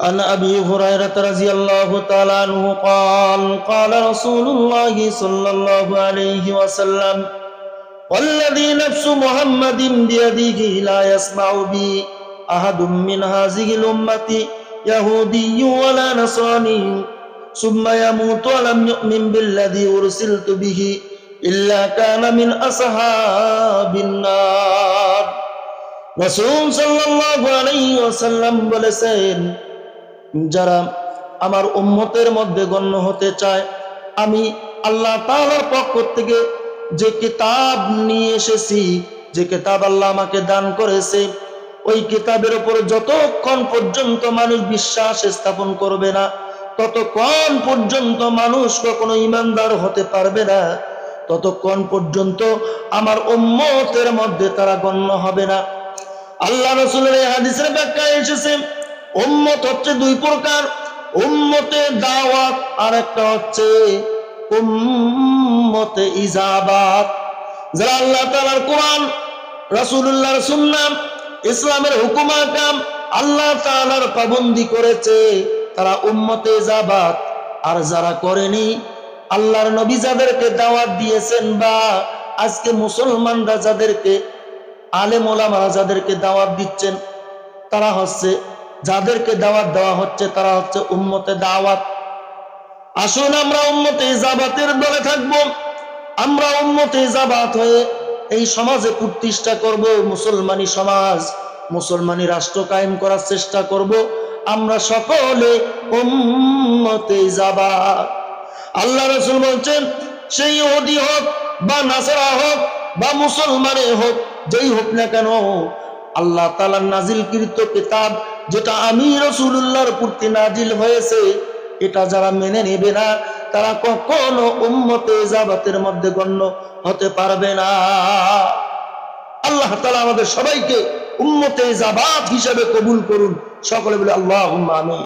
عن أبي هريرة رضي الله تعالى عنه قال قال رسول الله صلى الله عليه وسلم والذي نفس محمد بيده لا يسمع بي أحد من هذه الأمة يهودي ولا نصراني ثم يموت ولم يؤمن بالذي أرسلت به إلا كان من أصحاب النار রাসূল সাল্লাল্লাহু আলাইহি ওয়াসাল্লাম বলেছেন, যারা আমার উম্মতের মধ্যে গণ্য হতে চায়, আমি আল্লাহ তাআলার পক্ষ থেকে যে কিতাব নিয়ে এসেছি, যে কিতাব আল্লাহ আমাকে দান করেছে, ওই কিতাবের উপর যতক্ষণ পর্যন্ত মানুষ বিশ্বাস স্থাপন করবে না, ততক্ষণ পর্যন্ত মানুষ কখনো ঈমানদার হতে পারবে না, ততক্ষণ পর্যন্ত আমার উম্মতের মধ্যে তারা গণ্য হবে না। আল্লাহ রাসূলের এই হাদিসের ব্যাখ্যায় এসেছে, উম্মত হচ্ছে দুই প্রকার, উম্মতে দাওয়াত আর একটা হচ্ছে উম্মতে ইজাবাত। যারা আল্লাহ তাআলার কোরআন, রাসূলুল্লাহর সুন্নাহ, ইসলামের হুকুম আহকাম আল্লাহ তাআলার পাবন্দি করেছে, তারা উম্মতে ইজাবাত। আর যারা করেনি, আল্লাহর নবী যাদেরকে দাওয়াত দিয়েছেন, বা আজকে মুসলমানরা যাদেরকে, আলেম ওলামারা যাদেরকে দাওয়াত দিচ্ছেন, তারা হচ্ছে, যাদেরকে দাওয়াত দেওয়া হচ্ছে তারা হচ্ছে উম্মতে দাওয়াত। আসুন আমরা উম্মতে ইজাবাতের দলে থাকবো, আমরা উম্মতে ইজাবাত হয়ে এই সমাজে প্রতিষ্ঠা করব মুসলমানি সমাজ, মুসলমানি রাষ্ট্র কায়েম করার চেষ্টা করব। আমরা সকলে উম্মতে ইজাবাত। আল্লাহ রাসূল বলছেন, সেই ইহুদি হোক বা নাসারা হোক বা মুসলমানে হোক, যেই হোক না কেন, আল্লাহ তাআলার নাজিলকৃত কিতাব যেটা আমি রাসূলুল্লাহর প্রতি নাজিল হয়েছে, এটা যারা মেনে নেবে না, তারা কখনো উম্মতে ইজাবাতের মধ্যে গণ্য হতে পারবে না। আল্লাহ তাআলা আমাদের সবাইকে উম্মতে ইজাবাত হিসেবে কবুল করুন। সকলে বলে আল্লাহুম্মা আমিন।